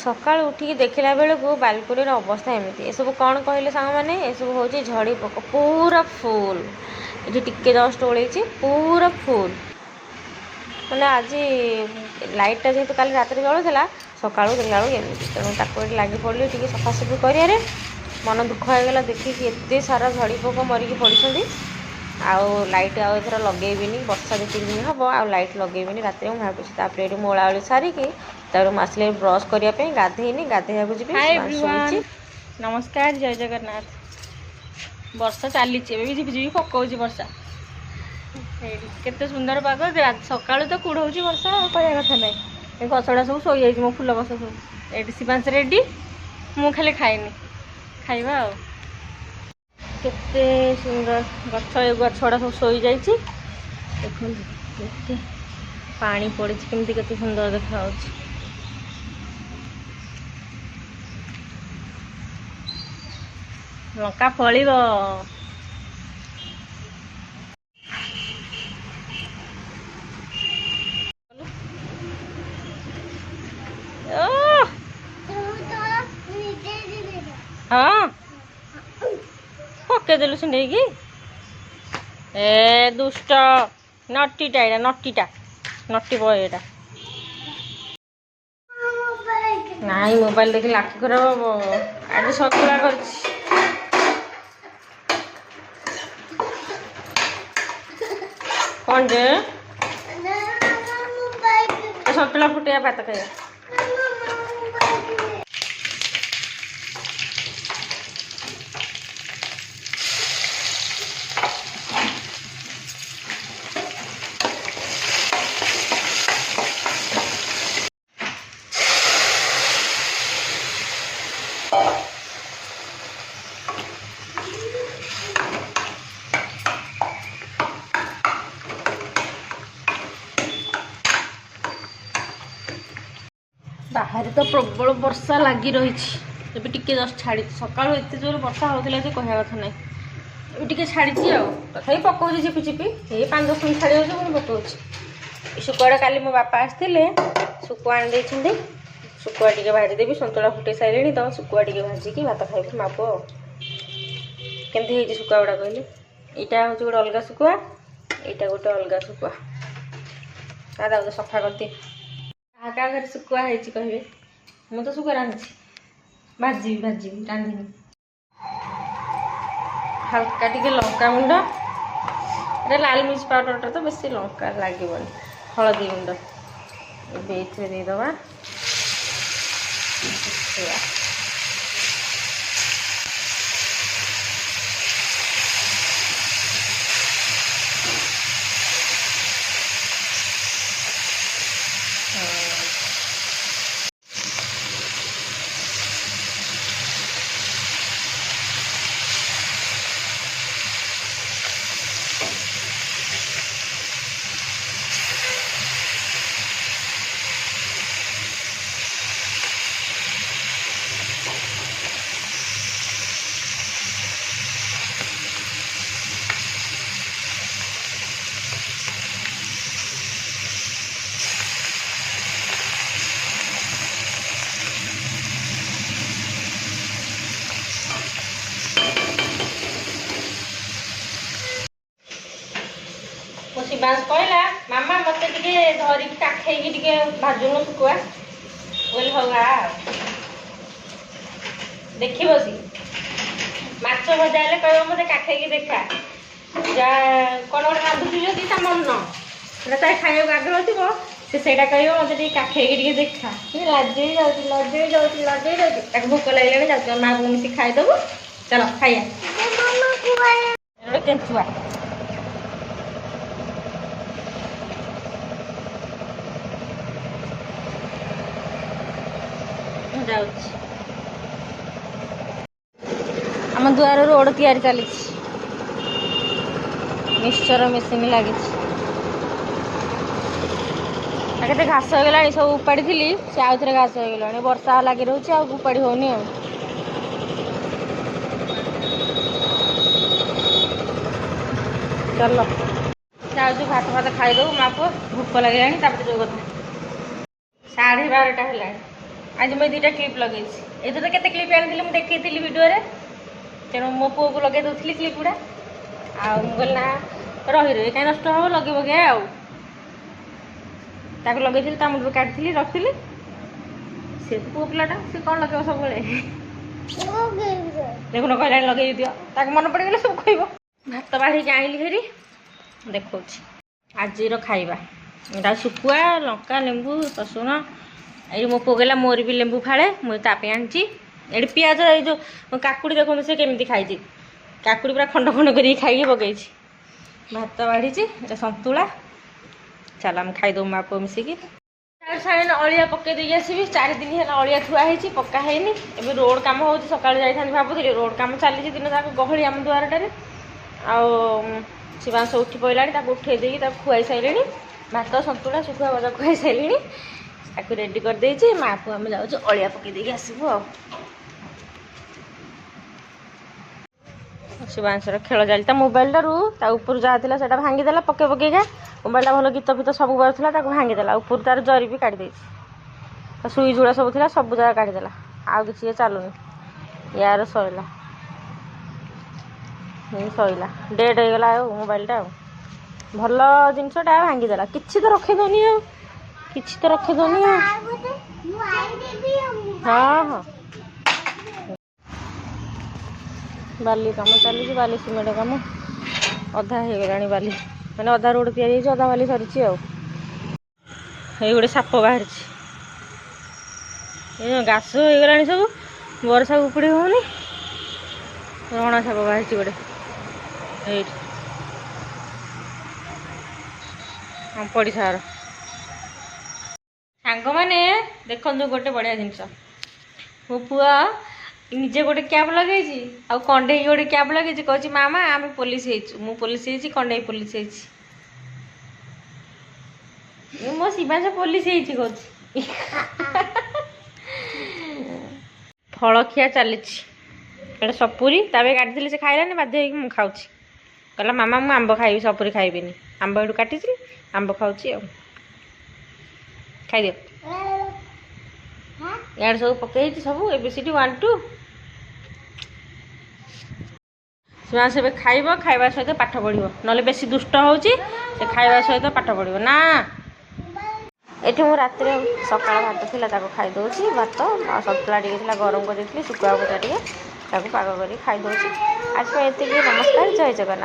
सकाल उठिकी देखला बेलू बालकोनी अवस्था एमती ए सब कौन कहले सांग मैंने ये सब हूँ झड़ी पोक पूरा फुल ये टिके जस्ट ओल्ल पूरा फुल मैंने आज लाइटा जेहतु काली रात जलूला सका देखला बेलू तेणु ताको लगी पड़ी टी सफासफी कर मन दुख होगला देखिए एत सारा झड़ी पोक मरिकी पड़ी आउ लाइट आउ एथर लगेबिनी वर्षा जी दिन हम आउ लाइट लगेबिनी रात में भावुँ तापर ये मोलाओली सारिकी आसले ब्रश करने गाधेनी गाधेया जी नमस्कार जय जगन्नाथ। वर्षा चली भी झिपझिपि पकाउछि वर्षा केते सुंदर पाग सकाळु तो कुड़ौछि वर्षा कहया कथा नहीं गछड़ा सब सोई जाइछि मो फूल गछ सब एटी शिवांश रेडी मु खाली खाइनी खाइबा आ केते सुंदर गछ गछड़ा सब सोई जाइछि देखो केते पानी पड़ी केमती केते सुंदर देखा होछि लंका फलिब हाँ पके देलु सिंधे की ए दुष्ट नटीटा एटा नटीटा नटी बय एटा नाई मोबाइल देखि लाख खराब आज सतुआ कर कौन जे सतुला फुटिया भात खाइया बाहर तो प्रबल वर्षा लगी रही टी जस्ट छाड़ी सका एत जोर वर्षा होता कहया कथा ना टी छाड़ी तथा पकाऊँ चिपी ये 5-10 मिनट छाड़ी जाऊँ पकाऊँ शुकुआ काली मो बापा आसते शुकुआ आनी शुकुआ टे भाजीदेवी सतुला फुटे सारे तो शुकुआ टे भाजिकी भात खाइबू माँ पुआ केमती शुकुआ गुड़ा कहले यहाँ हूँ गोटे अलग शुकुआ यहाँ गोटे अलग शुकुआ दादा सफा करती क्या घर शुकुआ है कहे मु तो शुकुआ रांधि भाजी रांधिनी हल्का टिके लंका मुंड ये लाल मिर्च पाउडर तो बेसी लंका लगे हलदी गुंड ये देदबा शिवांश कहला मामा मत धरिकी काखेगी भाजुन शुकुआ बोल होगा देखी बसी माछ भजा हेल्ले कह मत काखेगी देखा जा कौन गोटे रांधुची जदि ता मन ना खाइबा आग्रह थो से कह मत काखेगी देखा लजे जाऊँ भोक लगे जाऊँ माँ को मिसी खाईदेबू चलो खाइया केंचुआ आम दुआर रोड तैयारी चली मिक्सचर मेसीन लगी केते घास हो गला सब उपाड़ी थी से आउ थे घास हो गला वर्षा लगी रोचे आ उपाड़ी होनी चलो जाऊँ भात भात खाईदे माँ पुआ भोक लगे जो कथा 12:30 है आज मुझे 2टा क्लिप लगे ये तो केते क्लिप आनी मुझे देखी वीडियो रे तेणु मो पुओ को लगे दूसरी क्लिप गुड़ा आल ना रही रही कहीं नष्ट हम लगे क्या आउ लगे मुंड काटी रखी सी तो पुओ पिलाटा सी कौन लगे सब देखुन कहला लगे दियो मन पड़गला सब कह भात बाढ़ी आनिली फेरी देखा आज खाଇବା ଏଇଟା ଶୁଖୁଆ ଲଙ୍କା ଲେମ୍ବୁ ରସୁଣ ଏଇ ମୋ ପୁଅ କହିଲା ମୋର ବି ଲେମ୍ବୁ ଫାଳେ ମୁଁ ତା ପାଇଁ ଆଣିଛି ଏଠି ପିଆଜ ଏଇ ଯେଉଁ କାକୁଡ଼ି ଦେଖନ୍ତୁ ସେ କେମିତି ଖାଇଛି କାକୁଡ଼ି ପୁରା ଖଣ୍ଡ ଖଣ୍ଡ କରିକି ଖାଇକି ପକେଇଛି ଭାତ ବାଢ଼ିଛି ଏଇଟା ସନ୍ତୁଳା ଚାଲ ଆମେ ଖାଇଦେବୁ ମା ପୁଅ ମିଶିକି ସାଙ୍ଗେ ଅଳିଆ ପକେଇ ଦେଇକି ଆସିବି 4 ଦିନ ହେଲା ଅଳିଆ ଥୁଆ ହେଇଛି ପକ୍କା ହେଇନି ଏବେ ରୋଡ଼ କାମ ହେଉଛି ସକାଳୁ ଯାଇଥାନ୍ତି ଭାବୁଥିଲି ରୋଡ଼ କାମ ଚାଲିଛି ଦିନ ଯାକ ଗହଳି ଆମ ଦୁଆରଟାରେ ଆଉ ଶିବାଂଶ ଉଠି ପଡ଼ିଲାଣି ତାକୁ ଉଠେଇ ଦେଇକି ତାକୁ ଖୁଆଇ ସାରିଲେଣି ଭାତ ସନ୍ତୁଳା ଶୁଖୁଆ ଭଜା ଖୁଆଇ ସାରିଲିଣି ତାକୁ ରେଡ଼ି କରିଦେଇଛି ମାଆକୁ ଆମେ ଯାଉଛୁ ଅଳିଆ ପକେଇ ଦେଇକି ଆସିବୁ ଆଉ ଶିବାଂଶର ଖେଳ ଚାଲି ତା ମୋବାଇଲଟାରୁ ତା ଉପରୁ ଯାହା ଥିଲା ସେଇଟା ଭାଙ୍ଗିଦେଲା ପକେଇ ପକେଇକା ମୋବାଇଲଟା ଭଲ ଗୀତ ଫିତ ସବୁ ବାଜୁଥିଲା ତାକୁ ଭାଙ୍ଗିଦେଲା ଉପରୁ ତାର ଜରି ବି କାଢ଼ି ଦେଇଛି ତା ସୁଇଚ୍ ଗୁଡ଼ା ସବୁ ଥିଲା ସବୁ ଜାଗା କାଢ଼ିଦେଲା ଆଉ କିଛି ଇଏ ଚାଲୁନି ୟାର ସଇଲା ସଇଲା ଡେଟ୍ ହେଇଗଲା ଆଉ ମୋବାଇଲଟା ଆଉ ଭଲ ଜିନିଷଟା ଭାଙ୍ଗିଦେଲା କିଛି ତ ରଖେଇଦଉନି ଆଉ କିଛି ତ ରଖେଇଦଉନି ଆଉ ହଁ ହଁ ବାଲି କାମ ଚାଲିଛି ବାଲି ସିମେଣ୍ଟ କାମ ଅଧା ହେଇଗଲାଣି ବାଲି ମାନେ ଅଧା ରୋଡ଼ ତିଆରି ହେଇଛି ଅଧା ବାଲି ସରିଛି ଆଉ ଏଇ ଗୋଟେ ସାପ ବାହାରିଛି ଏ ଘାସ ହେଇଗଲାଣି ସବୁ ବର୍ଷା ଉପୁଡ଼ି ହେଉନି ରଣା ସାପ ବାହାରିଛି ଗୋଟେ ଏଇଠି ପଡ଼ିଶା ଘର ସାଙ୍ଗମାନେ ଦେଖନ୍ତୁ ଗୋଟେ ବଢ଼ିଆ ଜିନିଷ ମୋ ପୁଅ ନିଜେ ଗୋଟେ କ୍ୟାପ୍ ଲଗେଇଛି ଆଉ କଣ୍ଢେଇ ଗୋଟେ କ୍ୟାପ୍ ଲଗେଇଛି କହୁଛି ମାମା ଆମେ ପୋଲିସ ହେଇଛୁ ମୁଁ ପୋଲିସ ହେଇଛି କଣ୍ଢେଇ ପୋଲିସ ହେଇଛି ମୋ ଶିବାଂଶ ପୋଲିସ ହେଇଛି କହୁଛି ଫଳ ଖିଆ ଚାଲିଛି ଏଇଟା ସପୁରୀ ତାପରେ କାଟିଥିଲି ସେ ଖାଇଲାନି ବାଧ୍ୟ ହେଇକି ମୁଁ ଖାଉଛି କହିଲା ମାମା ମୁଁ ଆମ୍ବ ଖାଇବି ସପୁରୀ ଖାଇବିନି ଆମ୍ବ ଏଠୁ କାଟିଛି ଆମ୍ବ ଖାଉଛି ଆଉ ଖାଇଦିଅ ଇଆଡ଼େ ସବୁ ପକେଇଛି ସବୁ ABCD 1 2 ଶିବାଂଶ ଏବେ ଖାଇବ ଖାଇବା ସହିତ ପାଠ ପଢ଼ିବ ନହେଲେ ବେଶୀ ଦୁଷ୍ଟ ହେଉଛି ସେ ଖାଇବା ସହିତ ପାଠ ପଢ଼ିବ ନା ଏଠି ମୁଁ ରାତିରେ ସକାଳ ଭାତ ଥିଲା ତାକୁ ଖାଇଦେଉଛି ଭାତ ଆଉ ସନ୍ତୁଳା ଟିକେ ଥିଲା ଗରମ କରିଦେଇଥିଲି ଶୁଖୁଆ ଭଜା ଟିକେ ତାକୁ ପାଗ କରିକି ଖାଇଦେଉଛି ଆଜି ପାଇଁ ଏତିକି ନମସ୍କାର ଜୟ ଜଗନ୍ନାଥ।